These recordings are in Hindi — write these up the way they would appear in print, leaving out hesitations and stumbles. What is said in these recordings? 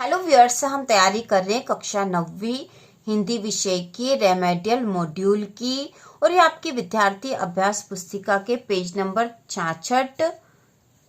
हेलो व्यूअर्स, हम तैयारी कर रहे हैं कक्षा 9वीं हिंदी विषय की रेमेडियल मॉड्यूल की। और ये आपकी विद्यार्थी अभ्यास पुस्तिका के पेज नंबर 66,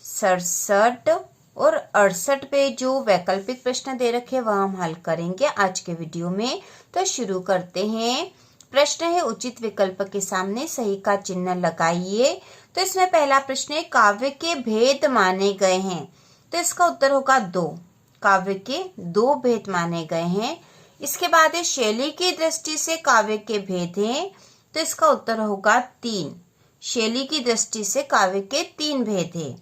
67 और 68 पे जो वैकल्पिक प्रश्न दे रखे वह हम हल करेंगे आज के वीडियो में। तो शुरू करते हैं। प्रश्न है, उचित विकल्प के सामने सही का चिन्ह लगाइए। तो इसमें पहला प्रश्न है, काव्य के भेद माने गए हैं। तो इसका उत्तर होगा 2। काव्य के 2 भेद माने गए हैं। इसके बाद है, शैली की दृष्टि से काव्य के भेद हैं। तो इसका उत्तर होगा 3। शैली की दृष्टि से काव्य के 3 भेद हैं।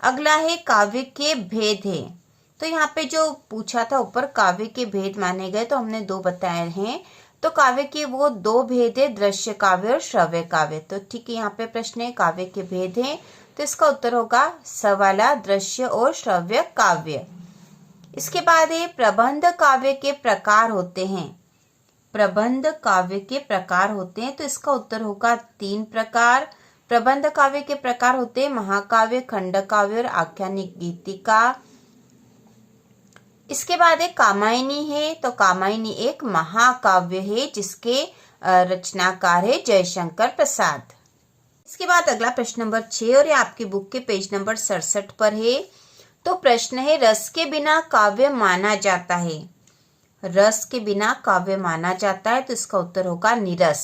अगला है, काव्य के भेद है। तो यहाँ पे जो पूछा था ऊपर काव्य के भेद माने गए, तो हमने 2 बताए हैं। तो काव्य के वो 2 भेद है, दृश्य काव्य और श्रव्य काव्य। तो ठीक है, यहाँ पे प्रश्न है काव्य के भेद हैं। तो इसका उत्तर होगा सवाला दृश्य और श्रव्य काव्य। इसके बाद है, प्रबंध काव्य के प्रकार होते हैं। प्रबंध काव्य के प्रकार होते हैं। तो इसका उत्तर होगा 3 प्रकार। प्रबंध काव्य के प्रकार होते हैं महाकाव्य, खंड काव्य और आख्यानिक गीतिका। इसके बाद एक कामायनी है। तो कामायनी एक महाकाव्य है जिसके रचनाकार है जयशंकर प्रसाद। इसके बाद अगला प्रश्न नंबर 6 और ये आपकी बुक के पेज नंबर 67 पर है। तो प्रश्न है, रस के बिना काव्य माना जाता है। रस के बिना काव्य माना जाता है। तो इसका उत्तर होगा निरस।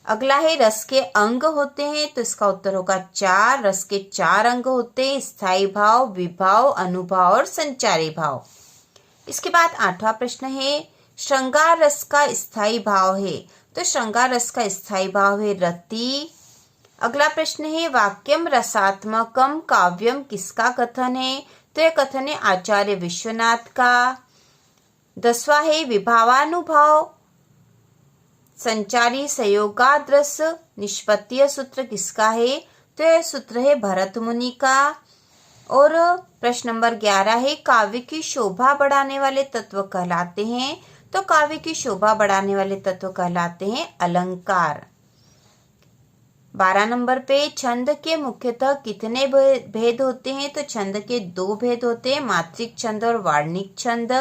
अगला है, रस के अंग होते हैं। तो इसका उत्तर होगा 4। रस के 4 अंग होते हैं, स्थायी भाव, विभाव, अनुभाव और संचारी भाव। इसके बाद 8वां प्रश्न है, श्रृंगार रस का स्थायी भाव है। तो श्रृंगार रस का स्थायी भाव है रति। अगला प्रश्न है, वाक्यम रसात्मकम काव्यम किसका कथन है। तो यह कथन है आचार्य विश्वनाथ का। 10वां है, विभावानुभाव संचारी संयोगाद्रस निष्पत्तीय सूत्र किसका है। तो यह सूत्र है भरत मुनि का। और प्रश्न नंबर 11 है, काव्य की शोभा बढ़ाने वाले तत्व कहलाते हैं। तो काव्य की शोभा बढ़ाने वाले तत्व कहलाते हैं अलंकार। 12 नंबर पे, छंद के मुख्यतः कितने भेद होते हैं। तो छंद के 2 भेद होते हैं, मात्रिक छंद और वार्णिक छंद।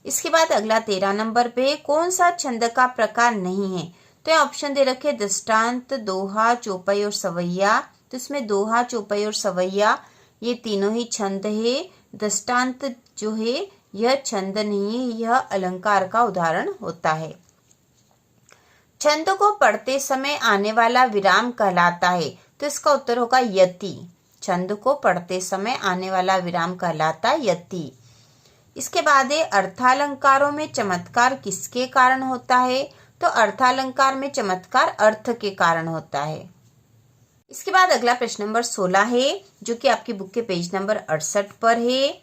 इसके बाद अगला 13 नंबर पे, कौन सा छंद का प्रकार नहीं है। तो ये ऑप्शन दे रखे, दृष्टांत, दोहा, चौपाई और सवैया। तो इसमें दोहा, चौपाई और सवैया ये तीनों ही छंद है। दृष्टांत जो है यह छंद नहीं है, यह अलंकार का उदाहरण होता है। छंद को पढ़ते समय आने वाला विराम कहलाता है। तो इसका उत्तर होगा यति। छंद को पढ़ते समय आने वाला विराम कहलाता है यति। इसके बाद है, अर्थालंकारों में चमत्कार किसके कारण होता है। तो अर्थालंकार में चमत्कार अर्थ के कारण होता है। इसके बाद अगला प्रश्न नंबर 16 है जो कि आपकी बुक के पेज नंबर 68 पर है।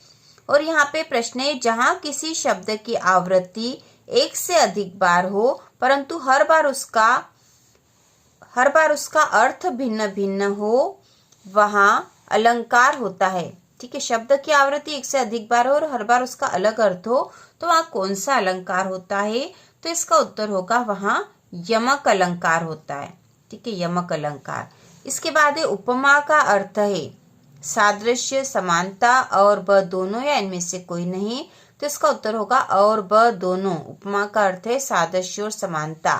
और यहाँ पे प्रश्न है, जहां किसी शब्द की आवृत्ति 1 से अधिक बार हो परंतु हर बार उसका अर्थ भिन्न भिन्न हो, वहां अलंकार होता है। ठीक है, शब्द की आवृत्ति 1 से अधिक बार हो और हर बार उसका अलग अर्थ हो, तो वहां कौन सा अलंकार होता है। तो इसका उत्तर होगा वहां यमक अलंकार होता है। ठीक है, यमक अलंकार। इसके बाद है, उपमा का अर्थ है सादृश्य, समानता और ब दोनों या इनमें से कोई नहीं। तो इसका उत्तर होगा और ब दोनों। उपमा का अर्थ है सादृश्य और समानता।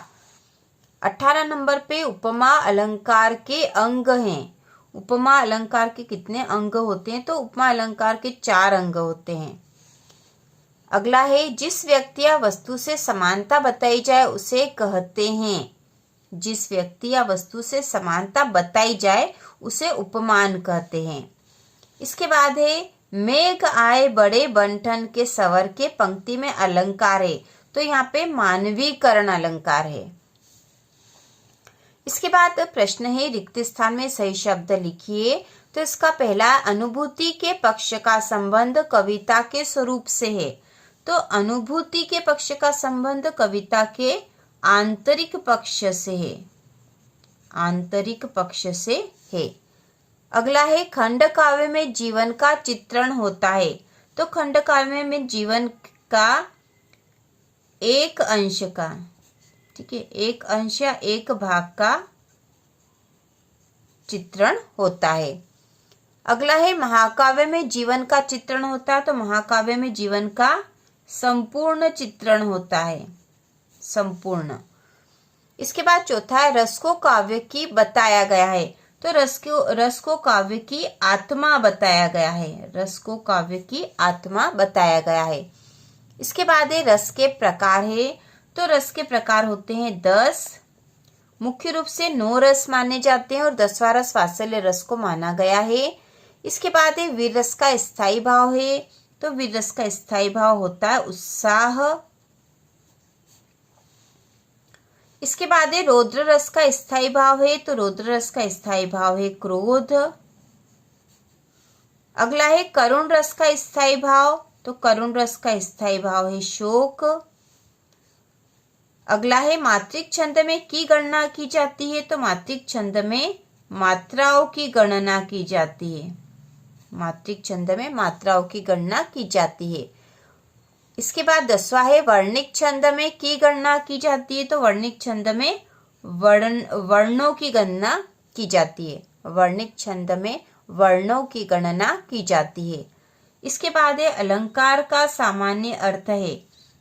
18 नंबर पे, उपमा अलंकार के अंग हैं। उपमा अलंकार के कितने अंग होते हैं। तो उपमा अलंकार के 4 अंग होते हैं। अगला है, जिस व्यक्ति या वस्तु से समानता बताई जाए उसे कहते हैं। जिस व्यक्ति या वस्तु से समानता बताई जाए उसे उपमान कहते हैं। इसके बाद है, मेघ आए बड़े बंठन के सवर के पंक्ति में अलंकार है। तो यहाँ पे मानवीकरण अलंकार है। इसके बाद प्रश्न है, रिक्त स्थान में सही शब्द लिखिए। तो इसका पहला, अनुभूति के पक्ष का संबंध कविता के स्वरूप से है। तो अनुभूति के पक्ष का संबंध कविता के आंतरिक पक्ष से है। आंतरिक पक्ष से है। अगला है, खंड काव्य में जीवन का चित्रण होता है। तो खंड काव्य में जीवन का एक अंश का, ठीक है, एक अंश या एक भाग का चित्रण होता है। अगला है महाकाव्य में जीवन का चित्रण होता है, तो महाकाव्य में जीवन का संपूर्ण चित्रण होता है, संपूर्ण। इसके बाद चौथा है रस को काव्य की बताया गया है, तो रस को काव्य की आत्मा बताया गया है, रस को काव्य की आत्मा बताया गया है। इसके बाद है रस के प्रकार है, तो रस के प्रकार होते हैं 10, मुख्य रूप से 9 रस माने जाते हैं और 10वां रस वात्सल्य रस को माना गया है। इसके बाद है वीर रस का स्थायी भाव है, तो वीर रस का स्थायी भाव होता है उत्साह। इसके बाद है रौद्र रस का स्थायी भाव है, तो रौद्र रस का स्थायी भाव है क्रोध। अगला है करुण रस का स्थायी भाव, तो करुण रस का स्थायी भाव है शोक। अगला है मात्रिक छंद में की गणना की जाती है, तो मात्रिक छंद में मात्राओं की गणना की जाती है, मात्रिक छंद में मात्राओं की गणना की जाती है। इसके बाद 10वां है वर्णिक छंद में की गणना की जाती है, तो वर्णिक छंद में वर्णों की गणना की जाती है, वर्णिक छंद में वर्णों की गणना की जाती है। इसके बाद है अलंकार का सामान्य अर्थ है,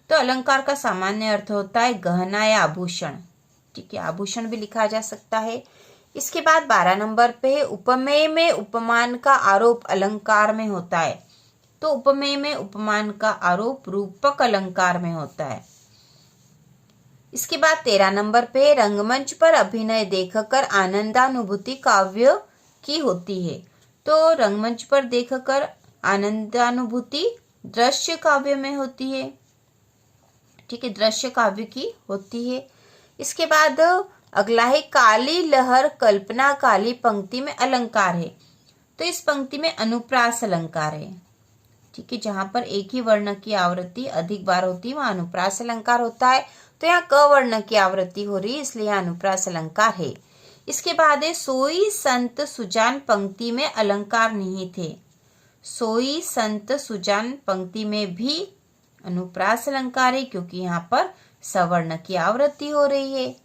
तो अलंकार का सामान्य अर्थ होता है गहना या आभूषण, ठीक है, आभूषण भी लिखा जा सकता है। इसके बाद 12 नंबर पे है उपमेय में उपमान का आरोप अलंकार में होता है, तो उपमेय में उपमान का आरोप रूपक अलंकार में होता है। इसके बाद 13 नंबर पे रंगमंच पर अभिनय देखकर आनंदानुभूति काव्य की होती है, तो रंगमंच पर देखकर आनंदानुभूति दृश्य काव्य में होती है, ठीक है, दृश्य काव्य की होती है। इसके बाद अगला है काली लहर कल्पना काली पंक्ति में अलंकार है, तो इस पंक्ति में अनुप्रास अलंकार है, ठीक है, जहां पर एक ही वर्ण की आवृत्ति अधिक बार होती है वहां अनुप्रास अलंकार होता है, तो यहाँ क वर्ण की आवृत्ति हो रही है इसलिए यहाँ अनुप्रास अलंकार है। इसके बाद है सोई संत सुजान पंक्ति में अलंकार निहित है, सोई संत सुजान पंक्ति में भी अनुप्रास अलंकार है क्योंकि यहाँ पर सवर्ण की आवृत्ति हो रही है।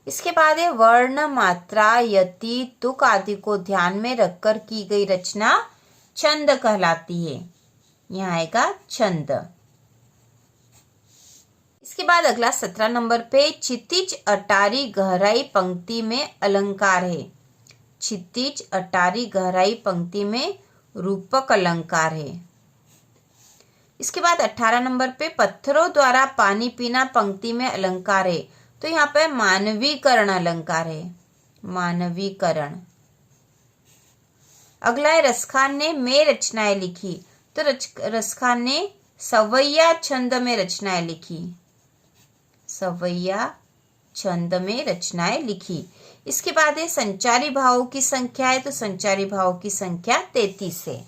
इसके बाद है वर्ण मात्रा यति तुक आदि को ध्यान में रखकर की गई रचना छंद कहलाती है, यहाँ आएगा छंद। इसके बाद अगला 17 नंबर पे क्षितिज अटारी गहराई पंक्ति में अलंकार है, क्षितिज अटारी गहराई पंक्ति में रूपक अलंकार है। इसके बाद 18 नंबर पे पत्थरों द्वारा पानी पीना पंक्ति में अलंकार है, तो यहाँ पे मानवीकरण अलंकार है, मानवीकरण। अगला है रसखान ने में रचनाएं लिखी, तो रसखान ने सवैया छंद में रचनाएं लिखी, सवैया छंद में रचनाएं लिखी। इसके बाद है संचारी भावों की संख्या है, तो संचारी भावों की संख्या 33 है।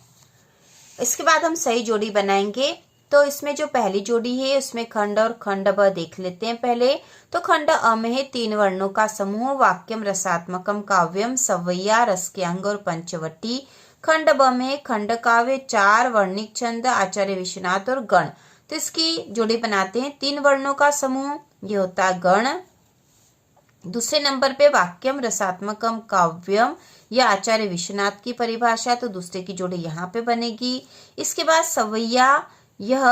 इसके बाद हम सही जोड़ी बनाएंगे, तो इसमें जो पहली जोड़ी है उसमें खंड और खंड ब देख लेते हैं पहले। तो खंड अ में है 3 वर्णों का समूह वाक्यम रसात्मकम काव्यम सवैया रस के अंग और पंचवटी। खंड ब में है खंड काव्य 4 वर्णिक छंद आचार्य विश्वनाथ और गण, तो इसकी जोड़ी बनाते हैं 3 वर्णों का समूह, ये होता है गण। दूसरे नंबर पे वाक्यम रसात्मकम काव्यम या आचार्य विश्वनाथ की परिभाषा, तो दूसरे की जोड़ी यहाँ पे बनेगी। इसके बाद सवैया यह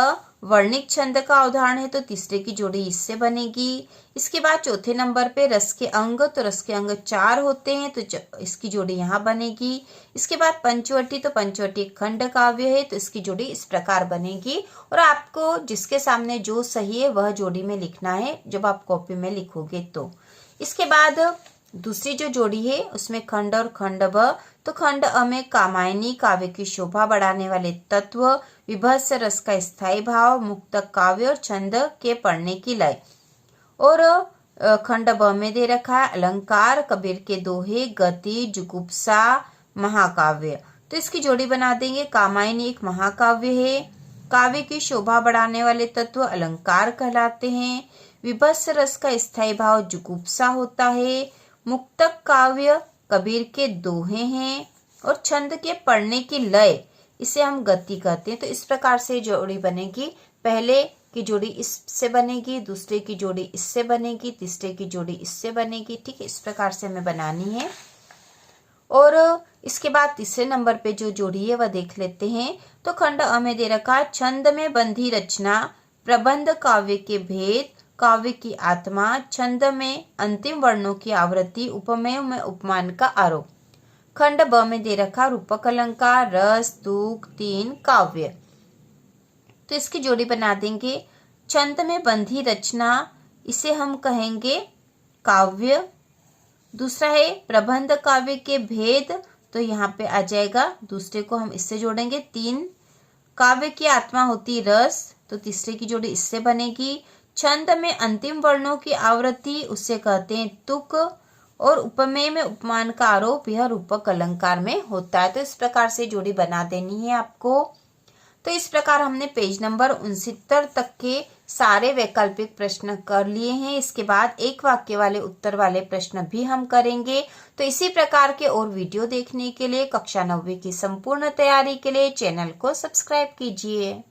वर्णिक छंद का उदाहरण है, तो तीसरे की जोड़ी इससे बनेगी। इसके बाद चौथे नंबर पे रस के अंग, तो रस के अंग 4 होते हैं, तो इसकी जोड़ी यहाँ बनेगी। इसके बाद पंचवटी, तो पंचवटी खंड काव्य है, तो इसकी जोड़ी इस प्रकार बनेगी। और आपको जिसके सामने जो सही है वह जोड़ी में लिखना है जब आप कॉपी में लिखोगे तो। इसके बाद दूसरी जो जोड़ी है उसमें खंड और खंड ब, तो खंड अ में कामायनी काव्य की शोभा बढ़ाने वाले तत्व, विभत्स रस का स्थायी भाव, मुक्तक काव्य और छंद के पढ़ने की लय। और खंड ब में दे रखा है अलंकार, कबीर के दोहे, गति, जुगुप्सा, महाकाव्य, तो इसकी जोड़ी बना देंगे। कामायनी एक महाकाव्य है, काव्य की शोभा बढ़ाने वाले तत्व अलंकार कहलाते हैं, विभत्स रस का स्थायी भाव जुगुप्सा होता है, मुक्तक काव्य कबीर के दोहे हैं और छंद के पढ़ने की लय इसे हम गति कहते हैं। तो इस प्रकार से जोड़ी बनेगी, पहले की जोड़ी इससे बनेगी, दूसरे की जोड़ी इससे बनेगी, तीसरे की जोड़ी इससे बनेगी, ठीक है, इस प्रकार से हमें बनानी है। और इसके बाद तीसरे नंबर पे जो जोड़ी है वह देख लेते हैं। तो खंड अ में दे रखा छंद में बंधी रचना, प्रबंध काव्य के भेद, काव्य की आत्मा, छंद में अंतिम वर्णों की आवृत्ति, उपमेय में उपमान का आरोप। खंड ब में दे रखा रूपक अलंकार, रस, दुख, तीन, काव्य। तो इसकी जोड़ी बना देंगे। छंद में बंधी रचना, इसे हम कहेंगे काव्य। दूसरा है प्रबंध काव्य के भेद, तो यहाँ पे आ जाएगा, दूसरे को हम इससे जोड़ेंगे। तीन, काव्य की आत्मा होती रस, तो तीसरे की जोड़ी इससे बनेगी। छंद में अंतिम वर्णों की आवृत्ति, उससे कहते हैं तुक। और उपमेय में उपमान का आरोप, यह रूपक अलंकार में होता है। तो इस प्रकार से जोड़ी बना देनी है आपको। तो इस प्रकार हमने पेज नंबर 69 तक के सारे वैकल्पिक प्रश्न कर लिए हैं। इसके बाद एक वाक्य वाले उत्तर वाले प्रश्न भी हम करेंगे। तो इसी प्रकार के और वीडियो देखने के लिए कक्षा 9वीं की संपूर्ण तैयारी के लिए चैनल को सब्सक्राइब कीजिए।